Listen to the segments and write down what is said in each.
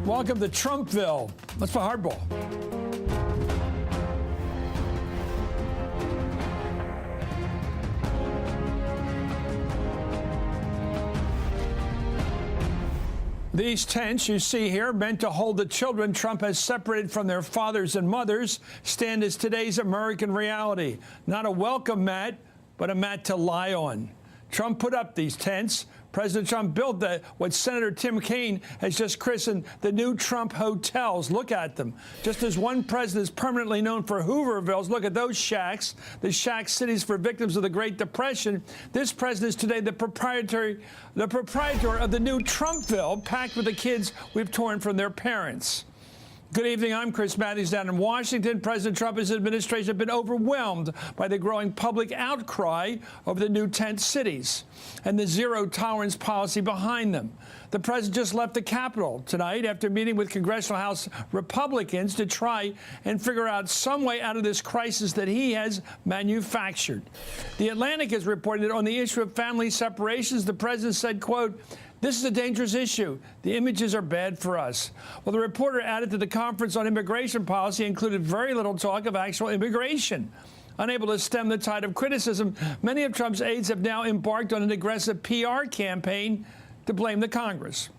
Welcome to Trumpville. Let's play Hardball. These tents you see here, meant to hold the children Trump has separated from their fathers and mothers, stand as today's American reality. Not a welcome mat, but a mat to lie on. Trump put up these tents. President Trump built what Senator Tim Kaine has just christened the new Trump hotels. Look at them. Just as one president is permanently known for Hoovervilles, look at those shacks, the shack cities for victims of the Great Depression. This president is today the proprietor of the new Trumpville, packed with the kids we've torn from their parents. Good evening. I'm Chris Matthews down in Washington. President Trump and his administration have been overwhelmed by the growing public outcry over the new tent cities and the zero-tolerance policy behind them. The president just left the Capitol tonight after meeting with Congressional House Republicans to try and figure out some way out of this crisis that he has manufactured. The Atlantic has reported that on the issue of family separations, the president said, quote, "This is a dangerous issue. The images are bad for us." Well, the reporter added that the conference on immigration policy included very little talk of actual immigration. Unable to stem the tide of criticism, many of Trump's aides have now embarked on an aggressive PR campaign to blame the Congress.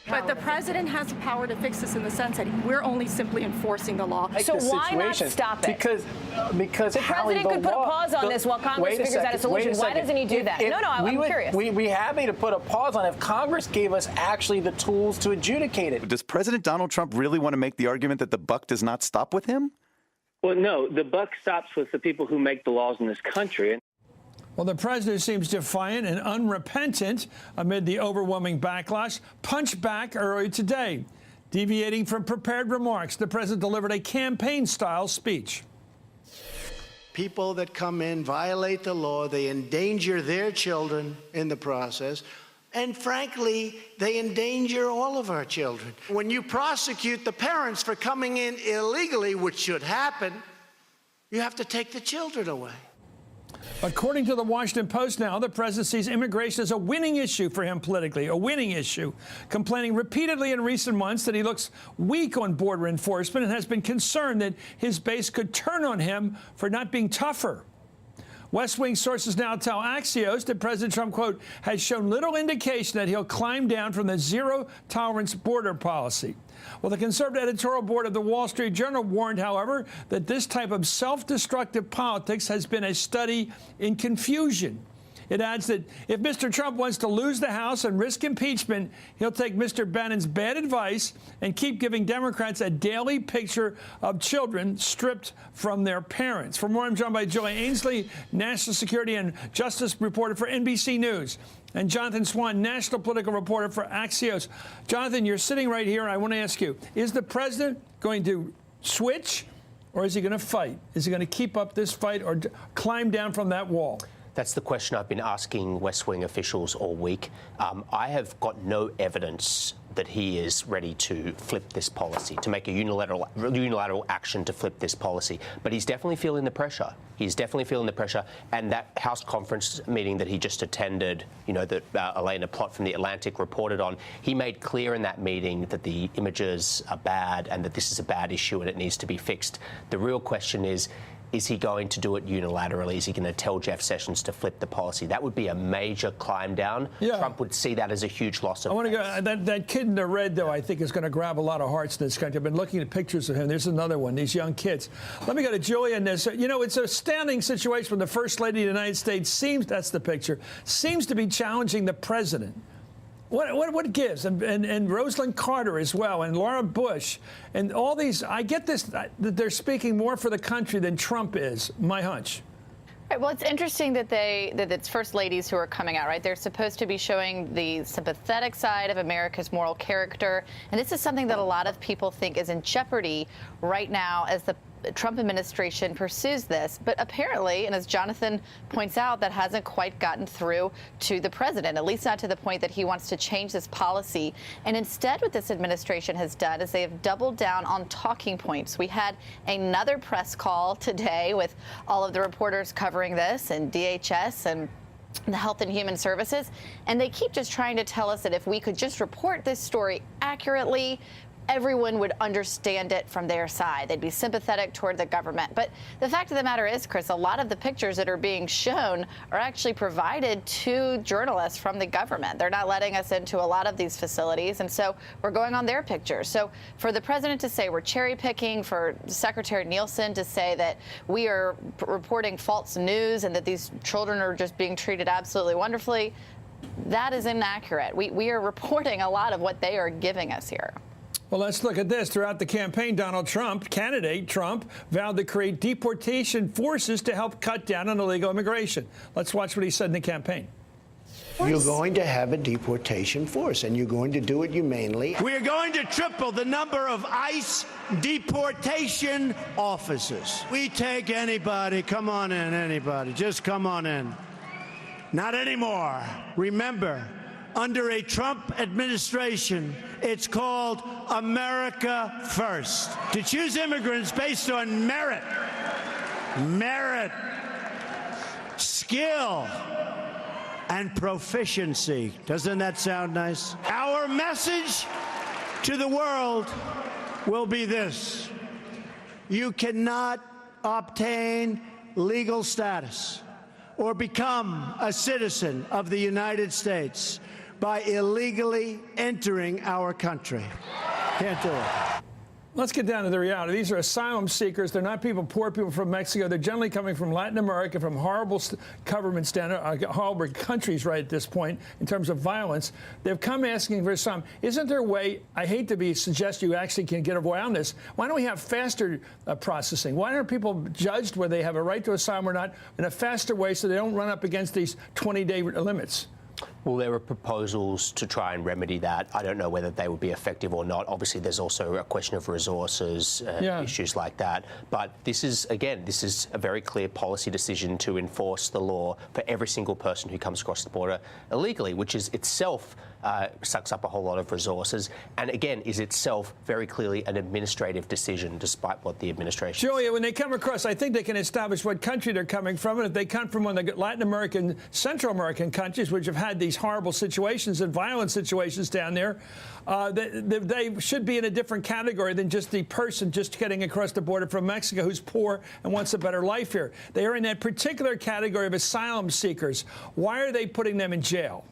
But the president has the power to fix this in the sense that we're only simply enforcing the law. So why not stop it? Because the president could put a pause on this while Congress figures out a solution. Why doesn't he do that? I'm curious. We happy to put a pause on it if Congress gave us actually the tools to adjudicate it. Does President Donald Trump really want to make the argument that the buck does not stop with him? Well, no, the buck stops with the people who make the laws in this country. Well, the president seems defiant and unrepentant amid the overwhelming backlash. Punched back early today. Deviating from prepared remarks, the president delivered a campaign-style speech. People that come in violate the law. They endanger their children in the process. And frankly, they endanger all of our children. When you prosecute the parents for coming in illegally, which should happen, you have to take the children away. According to the Washington Post now, the president sees immigration as a winning issue for him politically, a winning issue, complaining repeatedly in recent months that he looks weak on border enforcement and has been concerned that his base could turn on him for not being tougher. West Wing sources now tell Axios that President Trump, quote, has shown little indication that he'll climb down from the zero-tolerance border policy. Well, the conservative editorial board of the Wall Street Journal warned, however, that this type of self-destructive politics has been a study in confusion. It adds that if Mr. Trump wants to lose the House and risk impeachment, he'll take Mr. Bannon's bad advice and keep giving Democrats a daily picture of children stripped from their parents. For more, I'm joined by Julie Ainsley, national security and justice reporter for NBC News, and Jonathan Swan, national political reporter for Axios. Jonathan, you're sitting right here. I want to ask you, is the president going to switch, or is he going to fight? Is he going to keep up this fight or climb down from that wall? That's the question I've been asking West Wing officials all week. I have got no evidence that he is ready to flip this policy, to make a unilateral action to flip this policy. But he's definitely feeling the pressure. He's definitely feeling the pressure. And that House conference meeting that he just attended, that Elena Plott from The Atlantic reported on, he made clear in that meeting that the images are bad and that this is a bad issue and it needs to be fixed. The real question is he going to do it unilaterally? Is he going to tell Jeff Sessions to flip the policy? That would be a major climb down. Yeah. Trump would see that as a huge loss of I want to go. That kid in the red, though, I think is going to grab a lot of hearts in this country. I've been looking at pictures of him. There's another one, these young kids. Let me go to Julie on this. It's an astounding situation when the First Lady of the United States that's the picture, seems to be challenging the president. What gives? And Rosalind Carter as well, and Laura Bush, and all these. I get this, that they're speaking more for the country than Trump is, my hunch. Right, well, it's interesting that it's first ladies who are coming out, right? They're supposed to be showing the sympathetic side of America's moral character. And this is something that a lot of people think is in jeopardy right now as the Trump administration pursues this. But apparently, and as Jonathan points out, that hasn't quite gotten through to the president, at least not to the point that he wants to change this policy. And instead, what this administration has done is they have doubled down on talking points. We had another press call today with all of the reporters covering this and DHS and the Health and Human Services, and they keep just trying to tell us that if we could just report this story accurately, accurately, everyone would understand it from their side. They'd be sympathetic toward the government. But the fact of the matter is, Chris, a lot of the pictures that are being shown are actually provided to journalists from the government. They're not letting us into a lot of these facilities, and so we're going on their pictures. So for the president to say we're cherry picking, for Secretary Nielsen to say that we are reporting false news and that these children are just being treated absolutely wonderfully, that is inaccurate. We are reporting a lot of what they are giving us here. Well, let's look at this. Throughout the campaign, Donald Trump, candidate Trump, vowed to create deportation forces to help cut down on illegal immigration. Let's watch what he said in the campaign. You're going to have a deportation force, and you're going to do it humanely. We're going to triple the number of ICE deportation officers. We take anybody. Come on in, anybody. Just come on in. Not anymore. Remember, under a Trump administration, it's called America First. To choose immigrants based on merit, skill, and proficiency. Doesn't that sound nice? Our message to the world will be this: you cannot obtain legal status or become a citizen of the United States by illegally entering our country. Can't do it. Let's get down to the reality. These are asylum seekers. They're not poor people from Mexico. They're generally coming from Latin America, from horrible government standard, horrible countries right at this point in terms of violence. They've come asking for asylum. Isn't there a way, I hate to suggest you actually can get around this, why don't we have faster processing? Why aren't people judged whether they have a right to asylum or not in a faster way so they don't run up against these 20-day limits? Well, there are proposals to try and remedy that. I don't know whether they would be effective or not. Obviously, there's also a question of resources, issues like that. But this is a very clear policy decision to enforce the law for every single person who comes across the border illegally, which is itself sucks up a whole lot of resources, and again is itself very clearly an administrative decision, despite what the administration Julia, when they come across, I think they can establish what country they're coming from, and if they come from one of the Latin American, Central American countries, which have had these horrible situations and violent situations down there, they should be in a different category than just the person just getting across the border from Mexico who's poor and wants a better life here. They are in that particular category of asylum seekers. Why are they putting them in jail?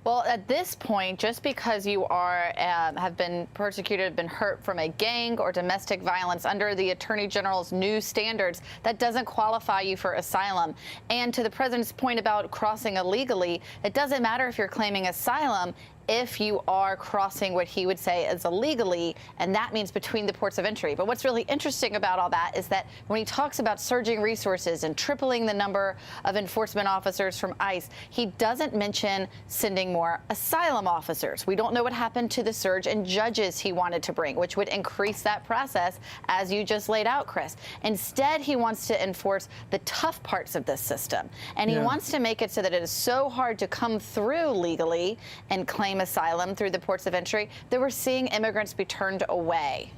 Well, at this point, just because you are have been persecuted, been hurt from a gang or domestic violence under the Attorney General's new standards, that doesn't qualify you for asylum. And to the president's point about crossing illegally, it doesn't matter if you're claiming asylum if you are crossing what he would say is illegally, and that means between the ports of entry. But what's really interesting about all that is that when he talks about surging resources and tripling the number of enforcement officers from ICE, he doesn't mention sending more asylum officers. We don't know what happened to the surge in judges he wanted to bring, which would increase that process, as you just laid out, Chris. Instead, he wants to enforce the tough parts of this system, and he wants to make it so that it is so hard to come through legally and claim asylum through the ports of entry that we're seeing immigrants be turned away.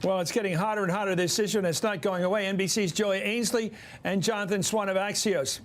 Well, it's getting hotter and hotter, this issue, and it's not going away. NBC's Julia Ainsley and Jonathan Swan of Axios.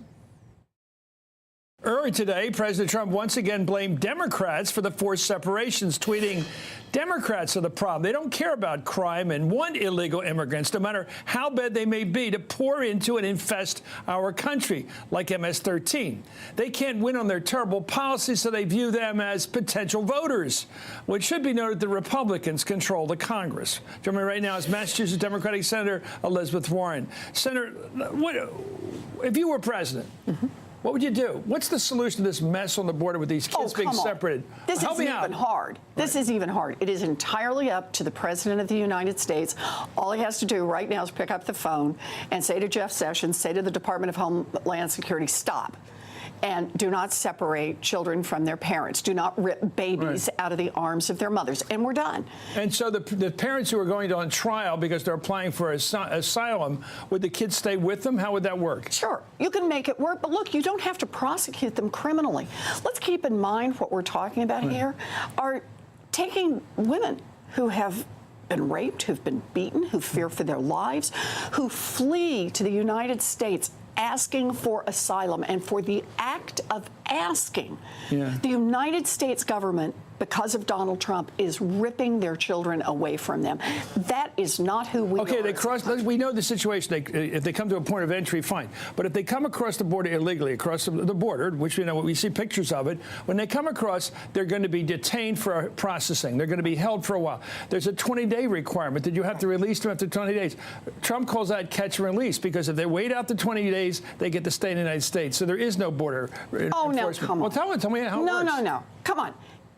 Earlier today, President Trump once again blamed Democrats for the forced separations, tweeting, "Democrats are the problem. They don't care about crime and want illegal immigrants, no matter how bad they may be, to pour into and infest our country, like MS-13. They can't win on their terrible policies, so they view them as potential voters." Which should be noted, the Republicans control the Congress. Joining me right now is Massachusetts Democratic Senator Elizabeth Warren. Senator, if you were president, what would you do? What's the solution to this mess on the border with these kids being separated? This Help is me out. even hard. This is even hard. It is entirely up to the President of the United States. All he has to do right now is pick up the phone and say to Jeff Sessions, say to the Department of Homeland Security, stop. And do not separate children from their parents. Do not rip babies out of the arms of their mothers. And we're done. And so the parents who are going on trial because they're applying for asylum, would the kids stay with them? How would that work? Sure. You can make it work. But look, you don't have to prosecute them criminally. Let's keep in mind what we're talking about here are taking women who have been raped, who've been beaten, who fear for their lives, who flee to the United States asking for asylum. And for the act of asking, the United States government because of Donald Trump is ripping their children away from them. That is not who we are. Okay, they cross. We know the situation. If they come to a point of entry, fine. But if they come across the border illegally, across the border, which we know, we see pictures of it, when they come across, they're going to be detained for processing. They're going to be held for a while. There's a 20-day requirement that you have to release them after 20 days. Trump calls that catch and release, because if they wait out the 20 days, they get to stay in the United States. So there is no border enforcement. No, come on. Well, tell me how it works. No. Come on.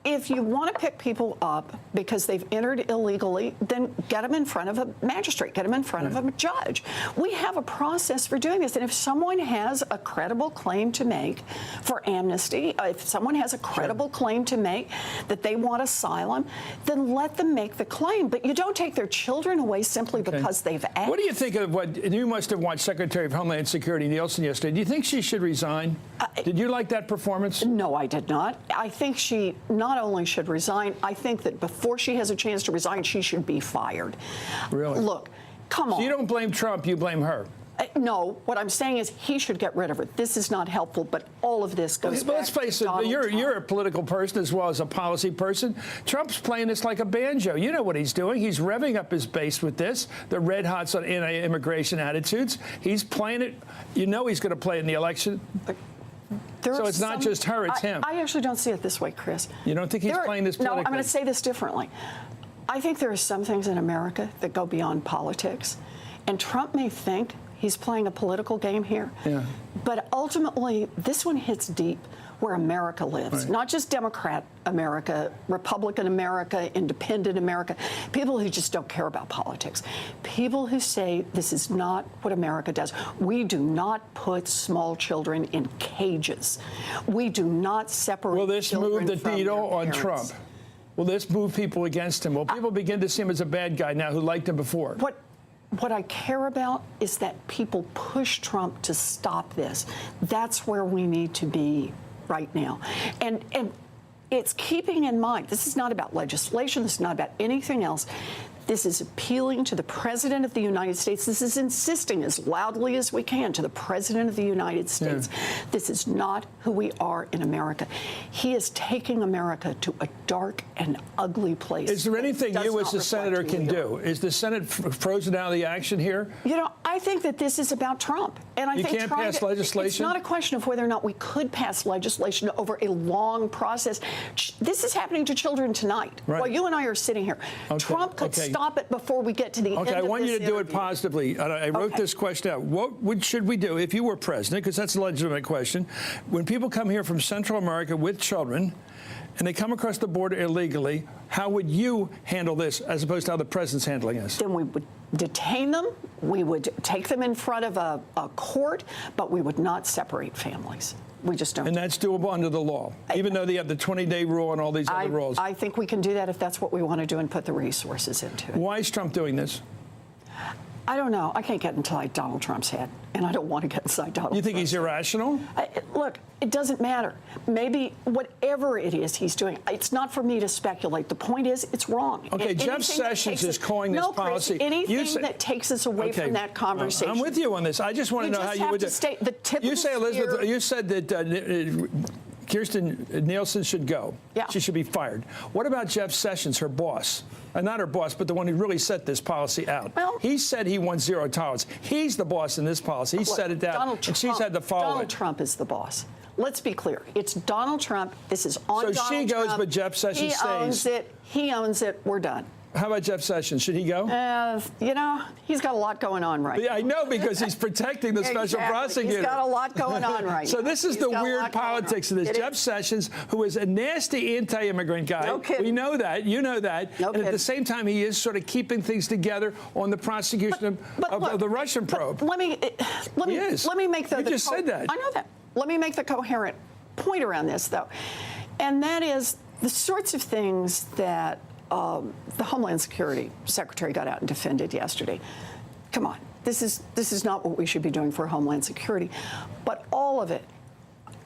If you want to pick people up because they've entered illegally, then get them in front of a magistrate, get them in front of a judge. We have a process for doing this. And if someone has a credible claim to make for amnesty, if someone has a credible claim to make that they want asylum, then let them make the claim. But you don't take their children away simply because they've asked. What do you think of what you must have watched Secretary of Homeland Security Nielsen yesterday? Do you think she should resign? Did you like that performance? No, I did not. I think she not only should resign, I think that before she has a chance to resign, she should be fired. Really? Look, come on. So you don't blame Trump, you blame her. No, what I'm saying is he should get rid of her. This is not helpful, but all of this goes back let's face to it, Donald Trump. You're a political person as well as a policy person. Trump's playing this like a banjo. You know what he's doing. He's revving up his base with this, the red hots on anti-immigration attitudes. He's playing it. You know he's going to play in the election. So it's not just her, it's him. I actually don't see it this way, Chris. You don't think he's playing this politically? No, I'm going to say this differently. I think there are some things in America that go beyond politics. And Trump may think he's playing a political game here. Yeah. But ultimately, this one hits deep where America lives. Right. Not just Democrat America, Republican America, Independent America, people who just don't care about politics. People who say this is not what America does. We do not put small children in cages. We do not separate children. Will this move the needle on Trump? Will this move people against him? Will people begin to see him as a bad guy now who liked him before? What I care about is that people push Trump to stop this. That's where we need to be right now. And it's keeping in mind, this is not about legislation, this is not about anything else. This is appealing to the President of the United States. This is insisting as loudly as we can to the President of the United States. Yeah. This is not who we are in America. He is taking America to a dark and ugly place. Is there anything you as a senator can do? Is the Senate frozen out of the action here? You know, I think that this is about Trump. And I think you can't pass legislation? It's not a question of whether or not we could pass legislation over a long process. This is happening to children tonight. Right. While you and I are sitting here. Okay. Trump could stop it before we get to the end of this Okay, I want you to do interview. it positively. I wrote this question out. What should we do if you were president, because that's a legitimate question, when people come here from Central America with children and they come across the border illegally, how would you handle this as opposed to how the president's handling this? Then we would detain them, we would take them in front of a court, but we would not separate families. We just don't. And that's doable under the law, even though they have the 20-day rule and all these other rules. I think we can do that if that's what we want to do and put the resources into it. Why is Trump doing this? I don't know. I can't get inside Donald Trump's head, and I don't want to get inside Donald Trump's head. You think he's irrational? Look, it doesn't matter. Maybe whatever it is he's doing, it's not for me to speculate. The point is, it's wrong. Okay, Jeff Sessions is calling this policy. Anything that takes us away from that conversation. I'm with you on this. I just want to know how you would do it. You say, Elizabeth, you said that Kirsten Nielsen should go. Yeah. She should be fired. What about Jeff Sessions, her boss? Not her boss, but the one who really set this policy out. Well, he said he wants zero tolerance. He's the boss in this policy. He set it down, and she's had to follow it. Donald Trump is the boss. Let's be clear. It's Donald Trump. This is on Donald Trump. So she goes, but Jeff Sessions stays. He owns it. He owns it. We're done. How about Jeff Sessions? Should he go? You know, he's got a lot going on right now. I know, because he's protecting the special prosecutor. He's got a lot going on right now. So this is the weird politics of this. Jeff Sessions, who is a nasty anti-immigrant guy. No kidding. We know that. You know that. No and at the same time, he is sort of keeping things together on the prosecution of the Russian probe. Let me make the... You just said that. I know that. Let me make the coherent point around this, though. And that is the sorts of things that the Homeland Security Secretary got out and defended yesterday. Come on, this is not what we should be doing for Homeland Security. But all of it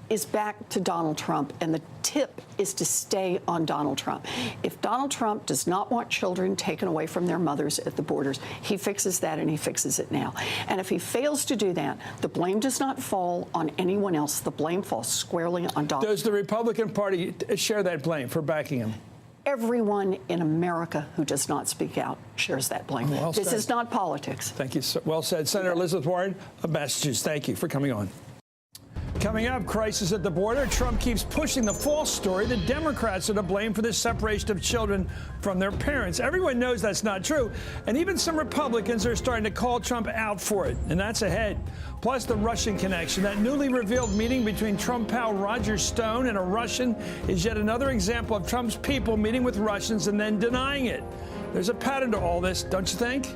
is back to Donald Trump, and the tip is to stay on Donald Trump. If Donald Trump does not want children taken away from their mothers at the borders, he fixes that, and he fixes it now. And if he fails to do that, the blame does not fall on anyone else. The blame falls squarely on Donald Trump. Does the Republican Party share that blame for backing him? everyone in America who does not speak out shares that blame. Well this said. is not politics. Thank you. Well said. Senator Elizabeth Warren of Massachusetts, thank you for coming on. Coming up, crisis at the border. Trump keeps pushing the false story that Democrats are to blame for the separation of children from their parents. Everyone knows that's not true, and even some Republicans are starting to call Trump out for it, and that's ahead. Plus, the Russian connection. That newly revealed meeting between Trump pal Roger Stone and a Russian is yet another example of Trump's people meeting with Russians and then denying it. There's a pattern to all this, don't you think?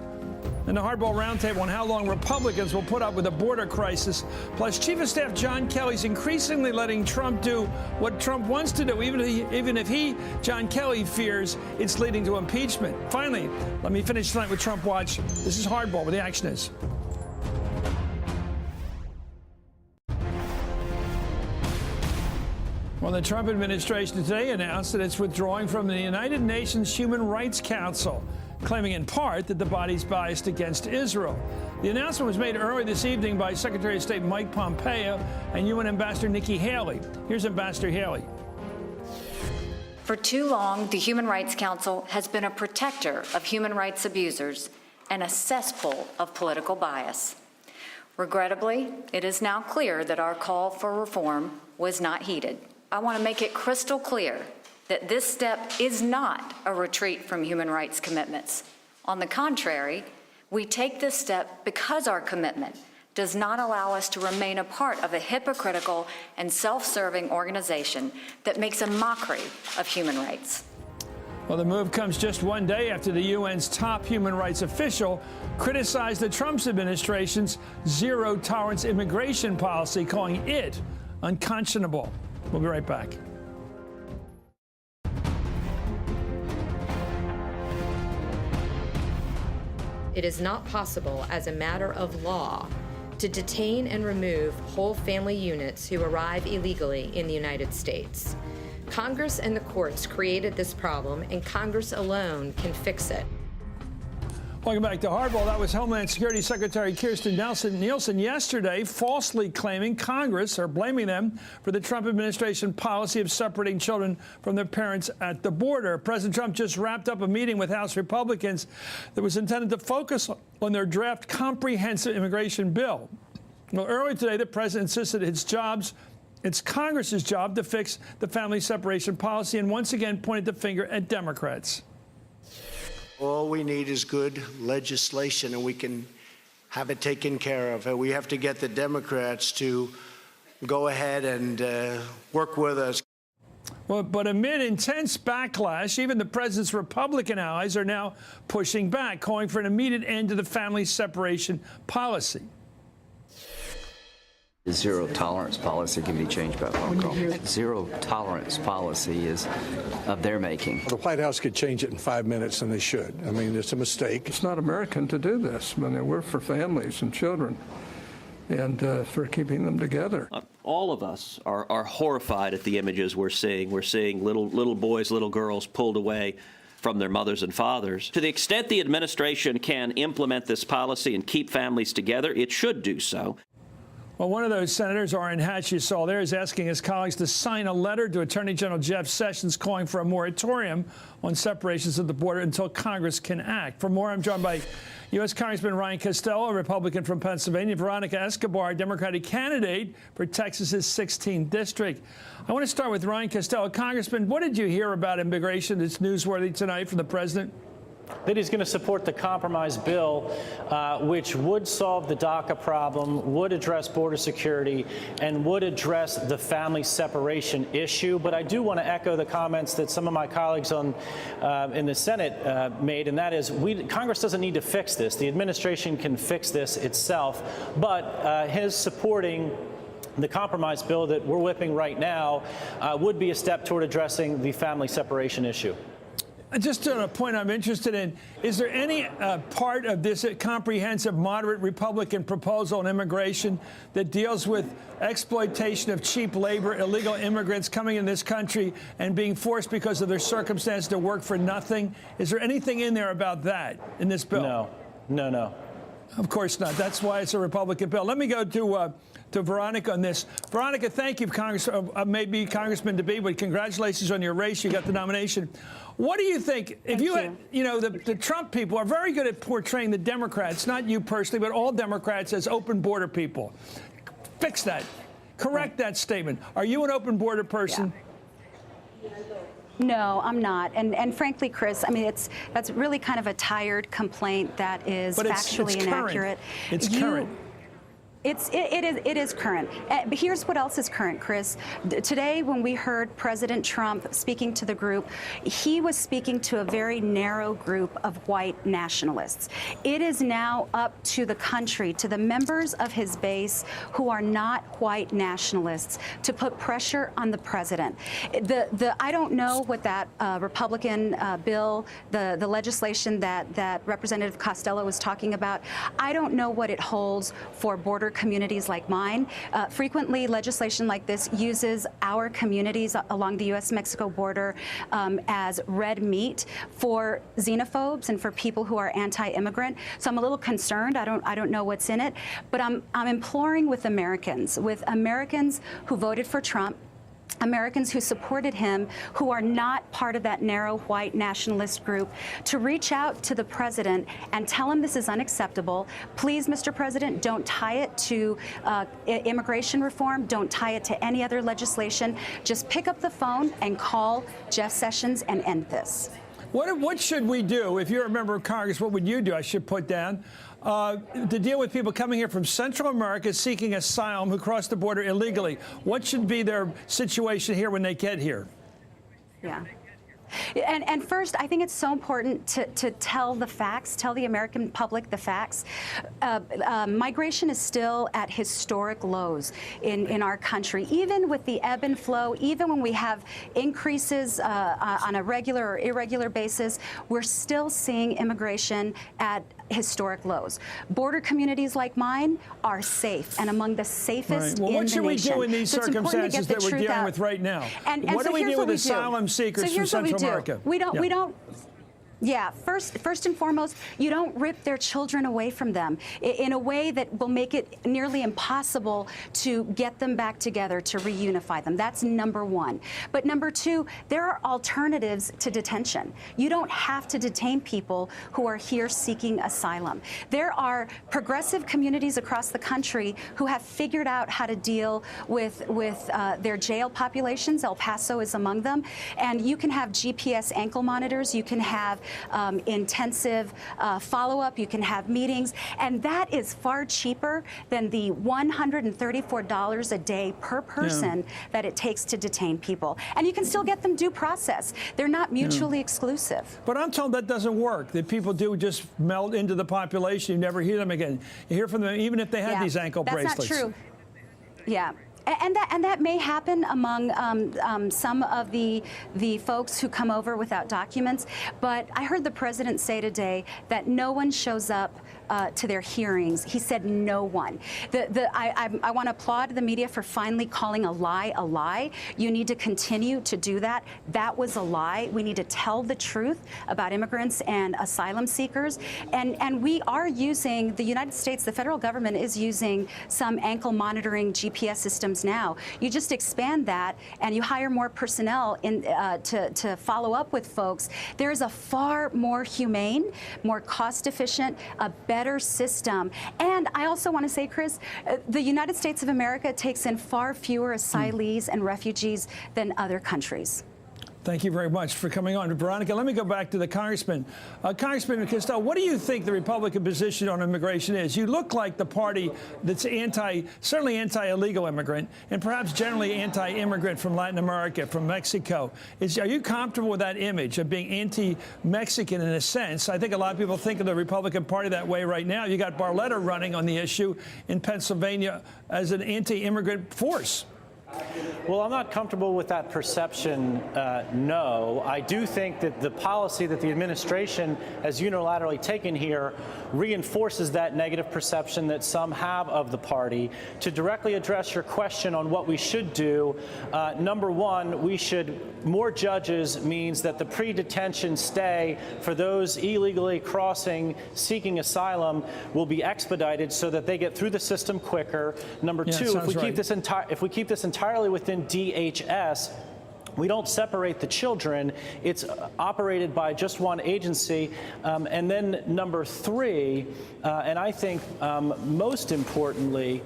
And the Hardball Roundtable on how long Republicans will put up with a border crisis. Plus, Chief of Staff John Kelly's increasingly letting Trump do what Trump wants to do, even if he, John Kelly, fears it's leading to impeachment. Finally, let me finish tonight with Trump Watch. This is Hardball, where the action is. Well, the Trump administration today announced that it's withdrawing from the United Nations Human Rights Council, claiming in part that the body's biased against Israel. The announcement was made early this evening by Secretary of State Mike Pompeo and UN Ambassador Nikki Haley. Here's Ambassador Haley. For too long, the Human Rights Council has been a protector of human rights abusers and a cesspool of political bias. Regrettably, it is now clear that our call for reform was not heeded. I want to make it crystal clear that this step is not a retreat from human rights commitments. On the contrary, we take this step because our commitment does not allow us to remain a part of a hypocritical and self-serving organization that makes a mockery of human rights. Well, the move comes just one day after the UN's top human rights official criticized the Trump administration's zero-tolerance immigration policy, calling it unconscionable. We'll be right back. It is not possible as a matter of law to detain and remove whole family units who arrive illegally in the United States. Congress and the courts created this problem, and Congress alone can fix it. Welcome back to Hardball. That was Homeland Security Secretary Kirstjen Nielsen yesterday falsely claiming Congress, or blaming them, for the Trump administration policy of separating children from their parents at the border. President Trump just wrapped up a meeting with House Republicans that was intended to focus on their draft comprehensive immigration bill. Well, earlier today, the president insisted it's Congress's job to fix the family separation policy, and once again pointed the finger at Democrats. All we need is good legislation, and we can have it taken care of. We have to get the Democrats to go ahead and work with us. Well, but amid intense backlash, even the president's Republican allies are now pushing back, calling for an immediate end to the family separation policy. The zero-tolerance policy can be changed by phone call. Zero-tolerance policy is of their making. The White House could change it in 5 minutes, and they should. I mean, it's a mistake. It's not American to do this. I mean, we're for families and children and for keeping them together. All of us are horrified at the images we're seeing. We're seeing little boys, little girls pulled away from their mothers and fathers. To the extent the administration can implement this policy and keep families together, it should do so. Well, one of those senators, Orrin Hatch, you saw there, is asking his colleagues to sign a letter to Attorney General Jeff Sessions calling for a moratorium on separations at the border until Congress can act. For more, I'm joined by U.S. Congressman Ryan Costello, a Republican from Pennsylvania, Veronica Escobar, Democratic candidate for Texas's 16th district. I want to start with Ryan Costello. Congressman, what did you hear about immigration that's newsworthy tonight from the president? That he's going to support the compromise bill, which would solve the DACA problem, would address border security, and would address the family separation issue. But I do want to echo the comments that some of my colleagues in the Senate made, and that is Congress doesn't need to fix this. The administration can fix this itself. But his supporting the compromise bill that we're whipping right now would be a step toward addressing the family separation issue. Just on a point I'm interested in, is there any part of this comprehensive moderate Republican proposal on immigration that deals with exploitation of cheap labor, illegal immigrants coming in this country and being forced because of their circumstance to work for nothing? Is there anything in there about that in this bill? No. Of course not. That's why it's a Republican bill. Let me go to Veronica on this. Veronica, thank you, maybe Congressman to be, but congratulations on your race. You got the nomination. What do you think? If you know, the Trump people are very good at portraying the Democrats, not you personally, but all Democrats as open border people. Fix that. Correct that statement. Are you an open border person? Yeah. No, I'm not. And frankly, Chris, I mean, that's really kind of a tired complaint that is factually inaccurate. It's current. It is current. But here's what else is current, Chris. Today, when we heard President Trump speaking to the group, he was speaking to a very narrow group of white nationalists. It is now up to the country, to the members of his base who are not white nationalists, to put pressure on the president. I don't know what that Republican bill, the legislation that Representative Costello was talking about, I don't know what it holds for border communities like mine. Frequently, legislation like this uses our communities along the U.S.-Mexico border as red meat for xenophobes and for people who are anti-immigrant. So I'm a little concerned. I don't know what's in it, but I'm imploring with Americans who voted for Trump, Americans who supported him, who are not part of that narrow white nationalist group, to reach out to the president and tell him this is unacceptable. Please, Mr. President, don't tie it to immigration reform. Don't tie it to any other legislation. Just pick up the phone and call Jeff Sessions and end this. What should we do? If you're a member of Congress, what would you do? I should put down. To deal with people coming here from Central America seeking asylum who cross the border illegally. What should be their situation here when they get here? Yeah. And first, I think it's so important to tell the facts, tell the American public the facts. Migration is still at historic lows in our country. Even with the ebb and flow, even when we have increases on a regular or irregular basis, we're still seeing immigration at historic lows. Border communities like mine are safe and among the safest in the nation. Well, what should we do in these circumstances that we're dealing with right now? And what do we do with asylum seekers from Central America? We don't. Yeah, first and foremost, you don't rip their children away from them in a way that will make it nearly impossible to get them back together, to reunify them. That's number one. But number two, there are alternatives to detention. You don't have to detain people who are here seeking asylum. There are progressive communities across the country who have figured out how to deal with their jail populations. El Paso is among them. And you can have GPS ankle monitors. You can have intensive follow-up. You can have meetings. And that is far cheaper than the $134 a day per person that it takes to detain people. And you can still get them due process. They're not mutually exclusive. But I'm told that doesn't work, that people do just melt into the population. You never hear them again. You hear from them even if they had these ankle bracelets. That's not true. Yeah. And that may happen among some of the folks who come over without documents. But I heard the president say today that no one shows up to their hearings. He said no one. I want to applaud the media for finally calling a lie a lie. You need to continue to do that. That was a lie. We need to tell the truth about immigrants and asylum seekers. And we are using, the United States, the federal government is using some ankle monitoring GPS systems now. You just expand that and you hire more personnel to follow up with folks. There's a far more humane, more cost-efficient, a better system. And I also want to say, Chris, the United States of America takes in far fewer asylees and refugees than other countries. Thank you very much for coming on. Veronica, let me go back to the Congressman. Congressman Costello, what do you think the Republican position on immigration is? You look like the party that's certainly anti-illegal immigrant, and perhaps generally anti-immigrant from Latin America, from Mexico. Are you comfortable with that image of being anti-Mexican in a sense? I think a lot of people think of the Republican Party that way right now. You got Barletta running on the issue in Pennsylvania as an anti-immigrant force. Well, I'm not comfortable with that perception, no. I do think that the policy that the administration has unilaterally taken here reinforces that negative perception that some have of the party. To directly address your question on what we should do, number one, more judges means that the pre-detention stay for those illegally crossing, seeking asylum will be expedited so that they get through the system quicker. Number two, if we keep this entirely within DHS, we don't separate the children. It's operated by just one agency. And then number three, and I think most importantly,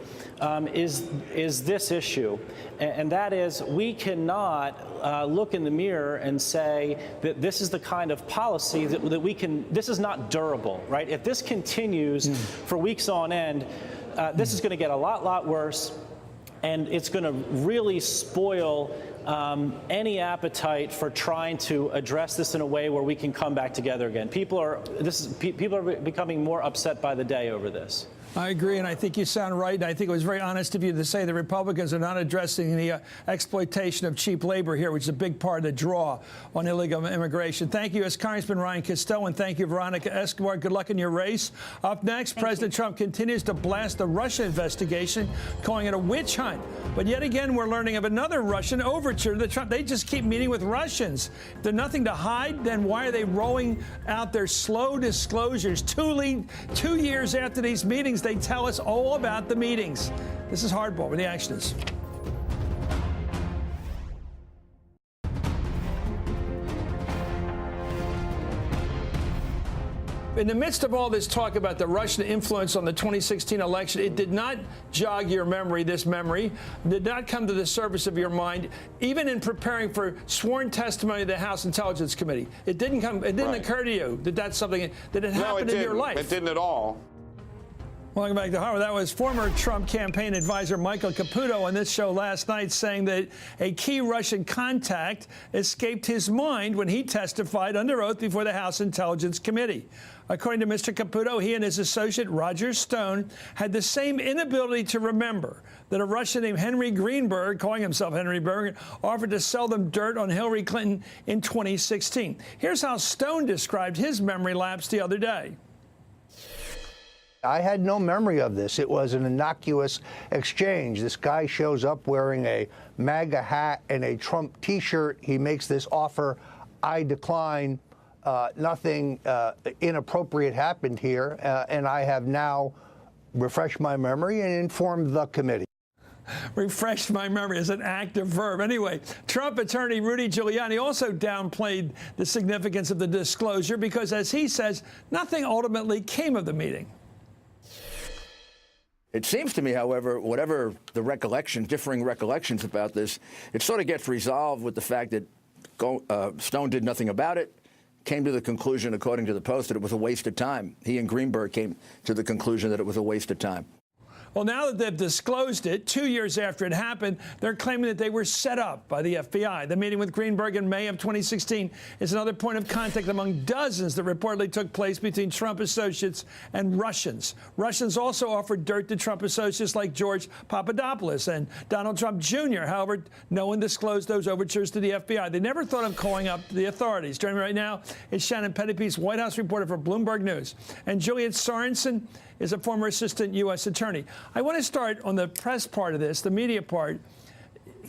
is this issue. And that is, we cannot look in the mirror and say that this is the kind of policy that we can, this is not durable, right? If this continues for weeks on end, this is going to get a lot worse. And it's going to really spoil any appetite for trying to address this in a way where we can come back together again. People are becoming more upset by the day over this. I agree, and I think you sound right. And I think it was very honest of you to say the Republicans are not addressing the exploitation of cheap labor here, which is a big part of the draw on illegal immigration. Thank you, as Congressman Ryan Costello, and thank you, Veronica Escobar. Good luck in your race. Up next, President Trump continues to blast the Russia investigation, calling it a witch hunt. But yet again, we're learning of another Russian overture to Trump. They just keep meeting with Russians. If there's nothing to hide, then why are they rolling out their slow disclosures? 2 years after these meetings, they tell us all about the meetings. This is Hardball, where the action is. In the midst of all this talk about the Russian influence on the 2016 election, it did not jog your memory. This memory did not come to the surface of your mind, even in preparing for sworn testimony of the House Intelligence Committee. It didn't come. It didn't occur to you that that's something that had happened in your life. It didn't at all. Welcome back to Harvard. That was former Trump campaign advisor Michael Caputo on this show last night, saying that a key Russian contact escaped his mind when he testified under oath before the House Intelligence Committee. According to Mr. Caputo, he and his associate Roger Stone had the same inability to remember that a Russian named Henry Greenberg, calling himself Henry Berger, offered to sell them dirt on Hillary Clinton in 2016. Here's how Stone described his memory lapse the other day. I had no memory of this. It was an innocuous exchange. This guy shows up wearing a MAGA hat and a Trump T-shirt. He makes this offer. I decline. Nothing inappropriate happened here, and I have now refreshed my memory and informed the committee. Refreshed my memory is an active verb. Anyway, Trump attorney Rudy Giuliani also downplayed the significance of the disclosure because, as he says, nothing ultimately came of the meeting. It seems to me, however, whatever the differing recollections about this, it sort of gets resolved with the fact that Stone did nothing about it, came to the conclusion, according to the Post, that it was a waste of time. He and Greenberg came to the conclusion that it was a waste of time. Well, now that they've disclosed it, 2 years after it happened, they're claiming that they were set up by the FBI. The meeting with Greenberg in May of 2016 is another point of contact among dozens that reportedly took place between Trump associates and Russians. Russians also offered dirt to Trump associates like George Papadopoulos and Donald Trump Jr. However, no one disclosed those overtures to the FBI. They never thought of calling up the authorities. Joining me right now is Shannon Pettypiece, White House reporter for Bloomberg News, and Juliet Sorensen is a former assistant U.S. attorney. I want to start on the press part of this, the media part.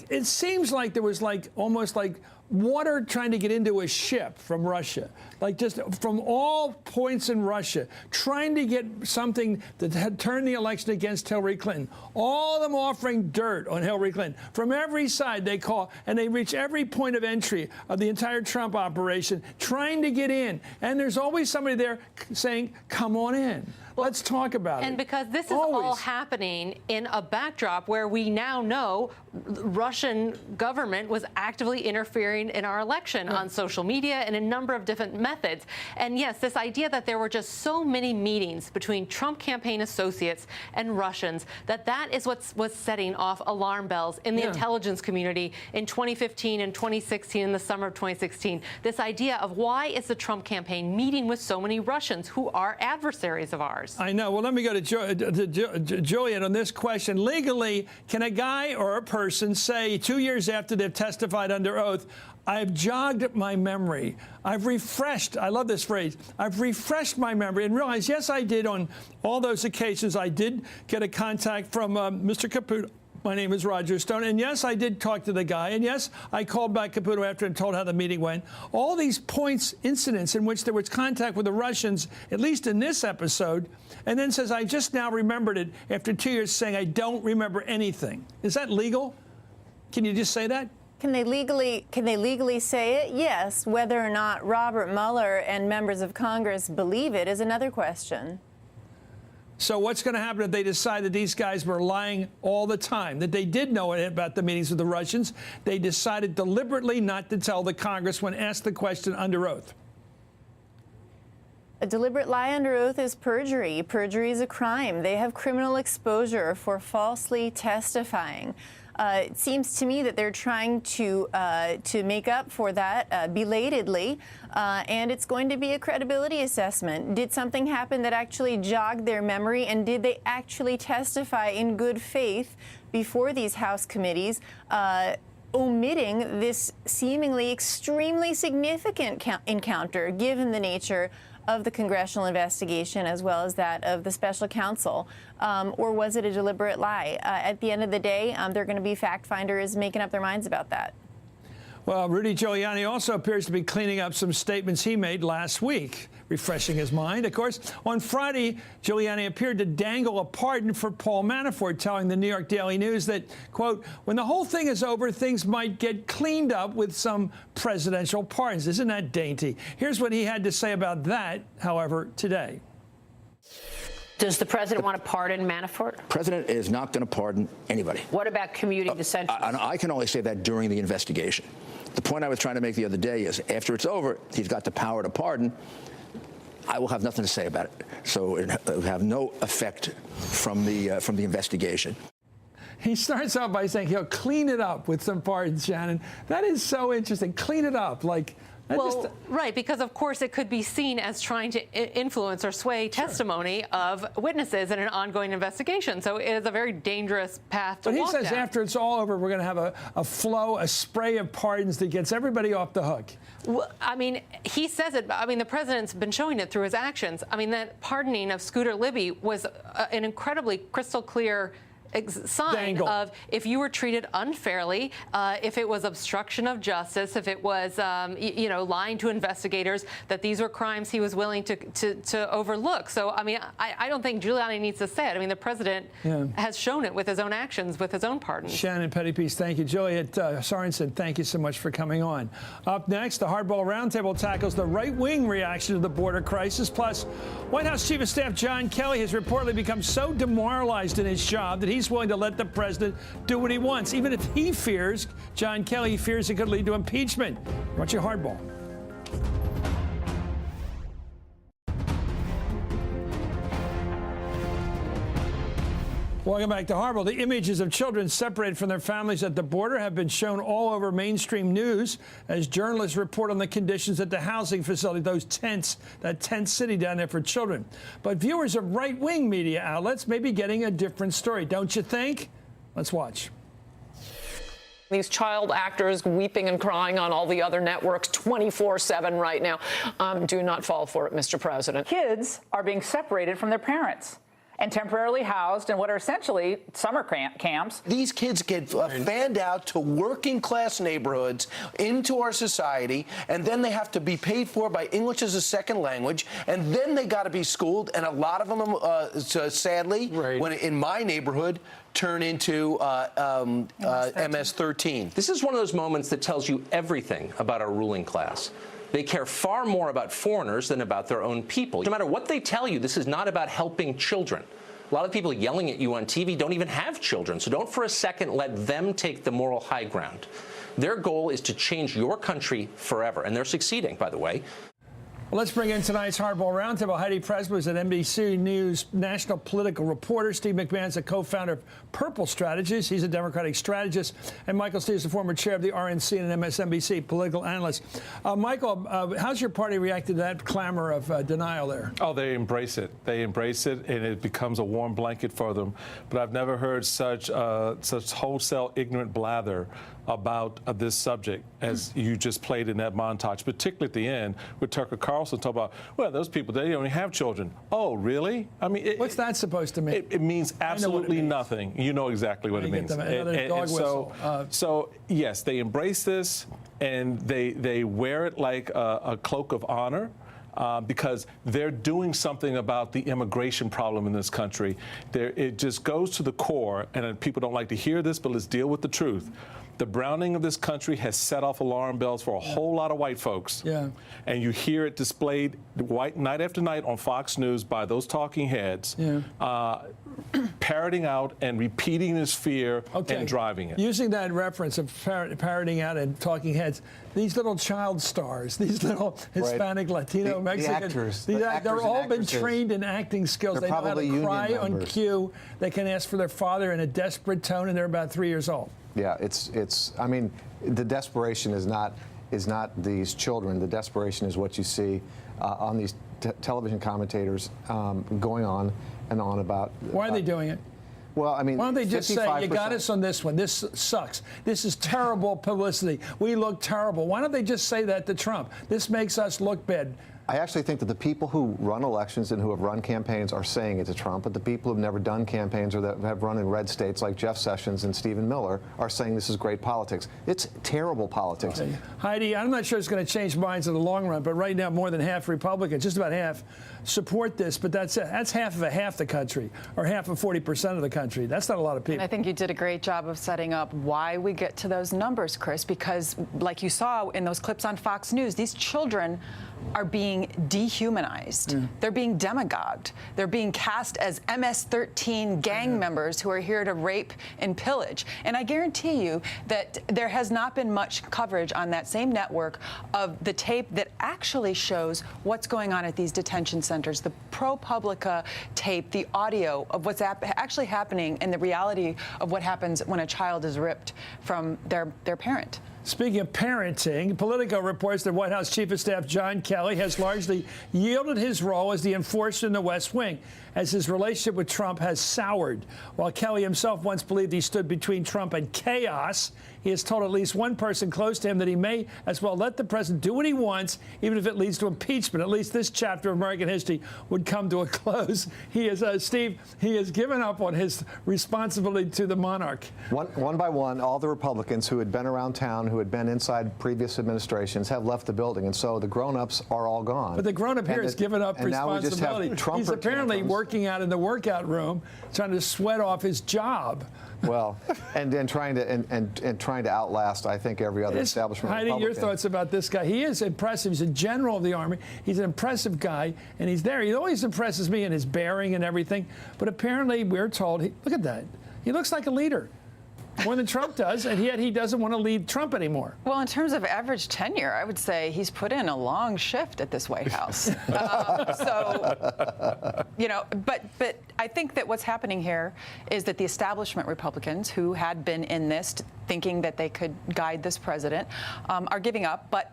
It seems like there was almost like water trying to get into a ship from Russia, like just from all points in Russia, trying to get something that had turned the election against Hillary Clinton. All of them offering dirt on Hillary Clinton. From every side they call, and they reach every point of entry of the entire Trump operation, trying to get in. And there's always somebody there saying, come on in. Let's talk about it. And because this is all happening in a backdrop where we now know the Russian government was actively interfering in our election on social media and a number of different methods. And yes, this idea that there were just so many meetings between Trump campaign associates and Russians, that is what was setting off alarm bells in the intelligence community in 2015 and 2016, in the summer of 2016. This idea of why is the Trump campaign meeting with so many Russians who are adversaries of ours? I know. Well, let me go to Juliet on this question. Legally, can a guy or a person say 2 years after they've testified under oath, I've jogged my memory, I've refreshed, I love this phrase, I've refreshed my memory and realized, yes, I did on all those occasions, I did get a contact from Mr. Caputo. My name is Roger Stone. And yes, I did talk to the guy. And yes, I called back Caputo after and told how the meeting went. All these points, incidents in which there was contact with the Russians, at least in this episode, and then says, I just now remembered it after 2 years, saying I don't remember anything. Is that legal? Can you just say that? Can they legally say it? Yes. Whether or not Robert Mueller and members of Congress believe it is another question. So what's going to happen if they decide that these guys were lying all the time, that they did know about the meetings with the Russians? They decided deliberately not to tell the Congress when asked the question under oath. A deliberate lie under oath is perjury. Perjury is a crime. They have criminal exposure for falsely testifying. It seems to me that they're trying to make up for that belatedly, and it's going to be a credibility assessment. Did something happen that actually jogged their memory, and did they actually testify in good faith before these House committees, omitting this seemingly extremely significant encounter, given the nature of the congressional investigation as well as that of the special counsel? Or was it a deliberate lie? At the end of the day, they're going to be fact finders making up their minds about that. Well, Rudy Giuliani also appears to be cleaning up some statements he made last week, refreshing his mind. Of course, on Friday, Giuliani appeared to dangle a pardon for Paul Manafort, telling the New York Daily News that, quote, when the whole thing is over, things might get cleaned up with some presidential pardons. Isn't that dainty? Here's what he had to say about that, however, today. Does the president want to pardon Manafort? The president is not going to pardon anybody. What about commuting dissensions? I can only say that during the investigation. The point I was trying to make the other day is after it's over, he's got the power to pardon. I will have nothing to say about it. So it will have no effect from the investigation. He starts out by saying he'll clean it up with some pardons, Shannon. That is so interesting. Clean it up. Like, well, right, because of course it could be seen as trying to influence or sway testimony of witnesses in an ongoing investigation. So it is a very dangerous path to walk down. But he says after it's all over, we're going to have a flow, a spray of pardons that gets everybody off the hook. Well, I mean, he says it. I mean, the president's been showing it through his actions. I mean, that pardoning of Scooter Libby was an incredibly crystal clear sign of if you were treated unfairly, if it was obstruction of justice, if it was, lying to investigators, that these were crimes he was willing to overlook. So, I mean, I don't think Giuliani needs to say it. I mean, the president has shown it with his own actions, with his own pardons. Shannon Pettypiece, thank you. Juliet Sorensen, thank you so much for coming on. Up next, the Hardball Roundtable tackles the right-wing reaction to the border crisis. Plus, White House Chief of Staff John Kelly has reportedly become so demoralized in his job that he's willing to let the president do what he wants, even if he fears, John Kelly fears it could lead to impeachment. Watch your Hardball. Welcome back to Hardball. The images of children separated from their families at the border have been shown all over mainstream news as journalists report on the conditions at the housing facility, those tents, that tent city down there for children. But viewers of right-wing media outlets may be getting a different story, don't you think? Let's watch. These child actors weeping and crying on all the other networks 24/7 right now. Do not fall for it, Mr. President. Kids are being separated from their parents and temporarily housed in what are essentially summer camps. These kids get fanned out to working class neighborhoods into our society, and then they have to be paid for by English as a second language, and then they got to be schooled, and a lot of them, sadly, when in my neighborhood, turn into MS-13. This is one of those moments that tells you everything about our ruling class. They care far more about foreigners than about their own people. No matter what they tell you, this is not about helping children. A lot of people yelling at you on TV don't even have children, so don't for a second let them take the moral high ground. Their goal is to change your country forever, and they're succeeding, by the way. Well, let's bring in tonight's Hardball Roundtable. Heidi Presler is an NBC News national political reporter. Steve McMahon's a co-founder of Purple Strategies. He's a Democratic strategist. And Michael Steele is the former chair of the RNC and MSNBC political analyst. Michael, how's your party reacted to that clamor of denial there? Oh, they embrace it. They embrace it, and it becomes a warm blanket for them. But I've never heard such wholesale ignorant blather about this subject as you just played in that montage, particularly at the end with Tucker Carlson talking about, well, those people, they don't even have children. Oh, really? I mean, what's that supposed to mean? It means absolutely nothing. You know exactly what it means. So, yes, they embrace this, and they wear it like a cloak of honor. Because they're doing something about the immigration problem in this country. It just goes to the core, and people don't like to hear this, but let's deal with the truth. The browning of this country has set off alarm bells for a whole lot of white folks. Yeah. And you hear it displayed night after night on Fox News by those talking heads, parroting out and repeating this fear and driving it. Using that reference of parroting out and talking heads, these little child stars, these little Hispanic, Latino, Mexican, actors, they're all been trained in acting skills. They know how to cry on cue. They can ask for their father in a desperate tone, and they're about 3 years old. Yeah, it's. I mean, the desperation is not these children. The desperation is what you see on these television commentators going on and on about. Why are they doing it? Well, I mean, why don't they just say, you got us on this one, this sucks, this is terrible publicity, we look terrible. Why don't they just say that to Trump? This makes us look bad. I actually think that the people who run elections and who have run campaigns are saying it to Trump, but the people who've never done campaigns or that have run in red states like Jeff Sessions and Stephen Miller are saying this is great politics. It's terrible politics. Okay. Heidi, I'm not sure it's going to change minds in the long run, but right now more than half Republicans, just about half, support this, but that's half of half the country, or half of 40% of the country. That's not a lot of people. And I think you did a great job of setting up why we get to those numbers, Chris, because like you saw in those clips on Fox News, these children are being dehumanized. They're being demagogued. They're being cast as MS-13 gang members who are here to rape and pillage. And I guarantee you that there has not been much coverage on that same network of the tape that actually shows what's going on at these detention centers, the ProPublica tape, the audio of what's actually happening, and the reality of what happens when a child is ripped from their parent. Speaking of parenting, Politico reports that White House Chief of Staff John Kelly has largely yielded his role as the enforcer in the West Wing, as his relationship with Trump has soured. While Kelly himself once believed he stood between Trump and chaos, he has told at least one person close to him that he may as well let the president do what he wants, even if it leads to impeachment. At least this chapter of American history would come to a close. He is, Steve, he has given up on his responsibility to the monarch. One by one, all the Republicans who had been around town, who had been inside previous administrations, have left the building, and so the grown-ups are all gone. But the grown-up here has given up responsibility. Now we just have Trump. He's apparently working out in the workout room, trying to sweat off his job. Well, and trying to outlast, I think, every other establishment. Heidi, your thoughts about this guy? He is impressive. He's a general of the Army. He's an impressive guy, and he's there. He always impresses me in his bearing and everything. But apparently, we're told, look at that. He looks like a leader. More than Trump does, and yet he doesn't want to lead Trump anymore. Well, in terms of average tenure, I would say he's put in a long shift at this White House. So, you know, but I think that what's happening here is that the establishment Republicans who had been in this thinking that they could guide this president are giving up, but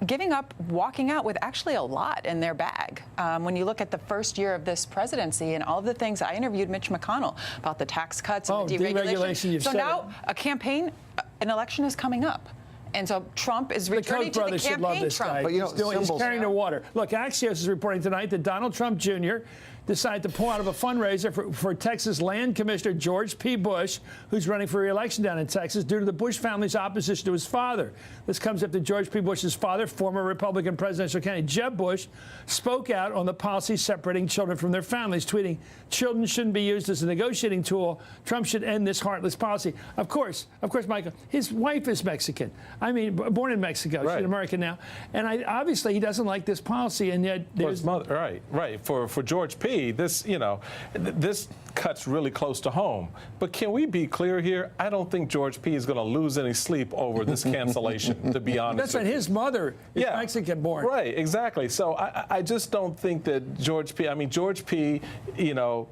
giving up, walking out with actually a lot in their bag. When you look at the first year of this presidency and all of the things, I interviewed Mitch McConnell about the tax cuts and the deregulation. So now an election is coming up. And so Trump is returning to the campaign Trump. But he's carrying the water. Look, Axios is reporting tonight that Donald Trump Jr. decided to pull out of a fundraiser for Texas Land Commissioner George P. Bush, who's running for re-election down in Texas, due to the Bush family's opposition to his father. This comes after George P. Bush's father, former Republican presidential candidate Jeb Bush, spoke out on the policy separating children from their families, tweeting, "Children shouldn't be used as a negotiating tool. Trump should end this heartless policy." Of course, Michael, his wife is Mexican. I mean, born in Mexico. Right. She's American now. And obviously he doesn't like this policy, and yet there's... Right. For George P., this cuts really close to home. But can we be clear here? I don't think George P. is going to lose any sleep over this cancellation, to be honest. That's right. His mother is Mexican born. Right, exactly. So I just don't think that George P.,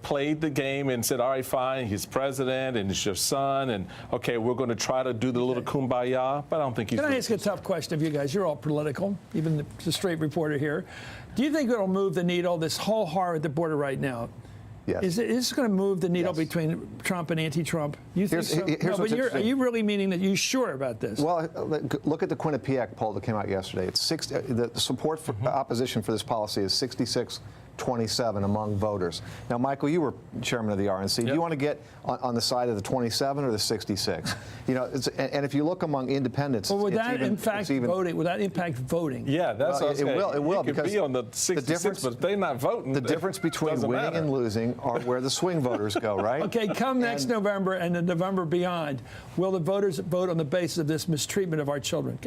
played the game and said, all right, fine, he's president and it's your son, and okay, we're going to try to do the little kumbaya, but I don't think he's... Can I ask a tough question of you guys? You're all political, even the straight reporter here. Do you think it'll move the needle, this whole horror at the border right now? Yes. Is this going to move the needle between Trump and anti-Trump? You think so? Are you really meaning that you're sure about this? Well, look at the Quinnipiac poll that came out yesterday. It's the support for opposition for this policy is 66 27 among voters. Now, Michael, you were chairman of the RNC. Do you want to get on the side of the 27 or the 66? You know, and if you look among independents, well, would that impact voting? Would that impact voting? Yeah, that's what it will. It will, because be on the 66, but if they're not voting. The difference between winning and losing are where the swing voters go, right? Okay, come next November and the November beyond, will the voters vote on the basis of this mistreatment of our children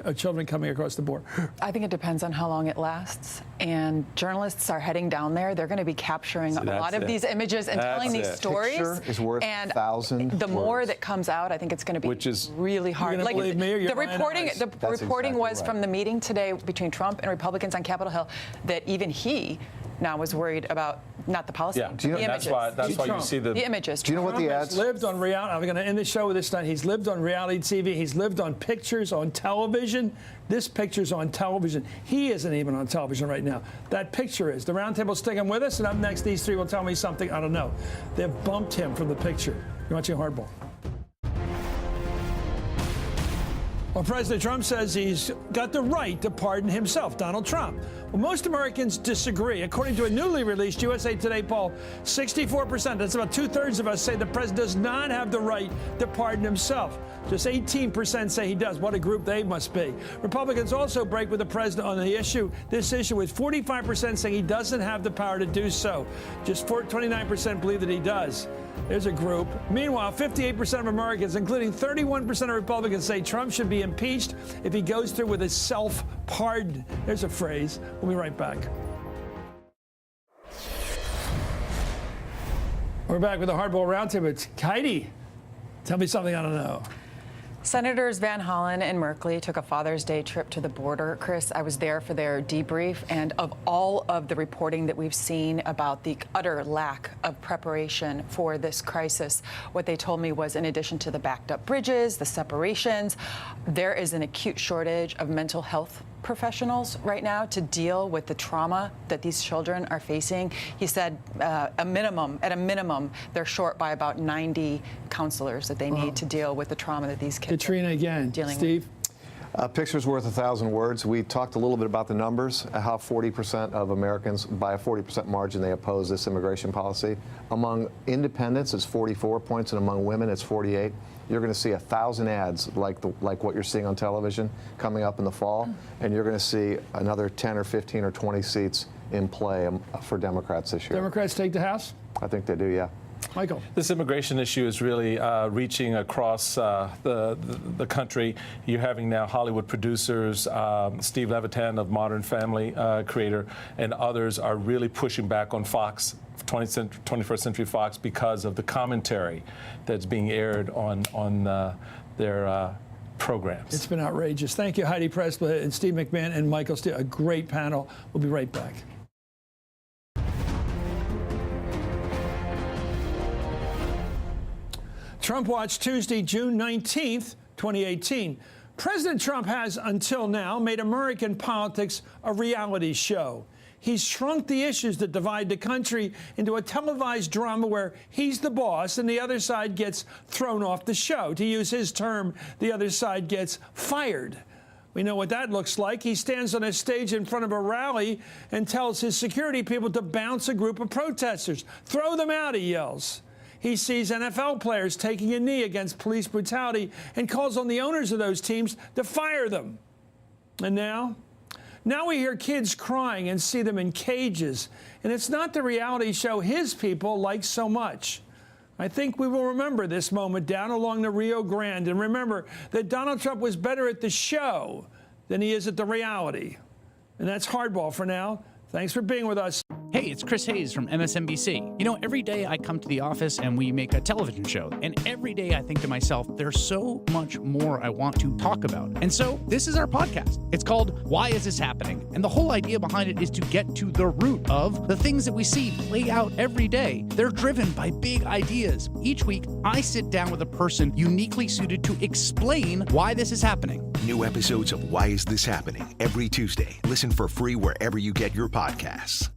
coming across the border? I think it depends on how long it lasts. And journalists are heading down there. They're going to be capturing a lot of these images and telling these stories. Picture is worth 1,000 the more that comes out, I think it's going to be really hard. Like believe me, or the reporting exactly was right. from the meeting today between Trump and Republicans on Capitol Hill that even he now was worried about not the policy, the images. That's why you see the images. Do you know what the ads? Lived on reality. I'm going to end the show with this tonight. He's lived on reality TV. He's lived on pictures on television. This picture's on television. He isn't even on television right now. That picture is. The roundtable's sticking with us, and up next, these three will tell me something I don't know. They've bumped him from the picture. You're watching Hardball. Well, President Trump says he's got the right to pardon himself, Donald Trump. Well, most Americans disagree. According to a newly released USA Today poll, 64%, that's about two-thirds of us, say the president does not have the right to pardon himself. Just 18% say he does. What a group they must be. Republicans also break with the president on this issue, with 45% saying he doesn't have the power to do so. Just 29% believe that he does. There's a group. Meanwhile, 58% of Americans, including 31% of Republicans, say Trump should be impeached if he goes through with his self-pardon. There's a phrase. We'll be right back. We're back with the Hardball Roundtable. It's Heidi. Tell me something I don't know. Senators Van Hollen and Merkley took a Father's Day trip to the border. Chris, I was there for their debrief, and of all of the reporting that we've seen about the utter lack of preparation for this crisis, what they told me was, in addition to the backed up bridges, the separations, there is an acute shortage of mental health professionals right now to deal with the trauma that these children are facing. He said at a minimum, they're short by about 90 counselors that they need to deal with the trauma that these kids Katrina again. Dealing Steve? with. Picture's worth 1,000 words. We talked a little bit about the numbers, how 40% of Americans, by a 40% margin, they oppose this immigration policy. Among independents, it's 44 points, and among women, it's 48. You're going to see 1,000 ads like what you're seeing on television coming up in the fall, and you're going to see another 10 or 15 or 20 seats in play for Democrats this year. Democrats take the House? I think they do, yeah. Michael. This immigration issue is really reaching across the country. You're having now Hollywood producers, Steve Levitan of Modern Family creator, and others are really pushing back on Fox, 21st Century Fox, because of the commentary that's being aired on their programs. It's been outrageous. Thank you, Heidi Pressley and Steve McMahon and Michael Steele. A great panel. We'll be right back. Trump Watch, Tuesday, June 19th, 2018. President Trump has, until now, made American politics a reality show. He's shrunk the issues that divide the country into a televised drama where he's the boss and the other side gets thrown off the show. To use his term, the other side gets fired. We know what that looks like. He stands on a stage in front of a rally and tells his security people to bounce a group of protesters. Throw them out, he yells. He sees NFL players taking a knee against police brutality and calls on the owners of those teams to fire them. And now we hear kids crying and see them in cages. And it's not the reality show his people like so much. I think we will remember this moment down along the Rio Grande and remember that Donald Trump was better at the show than he is at the reality. And that's Hardball for now. Thanks for being with us. Hey, it's Chris Hayes from MSNBC. You know, every day I come to the office and we make a television show. And every day I think to myself, there's so much more I want to talk about. And so this is our podcast. It's called Why Is This Happening? And the whole idea behind it is to get to the root of the things that we see play out every day. They're driven by big ideas. Each week, I sit down with a person uniquely suited to explain why this is happening. New episodes of Why Is This Happening every Tuesday. Listen for free wherever you get your podcasts.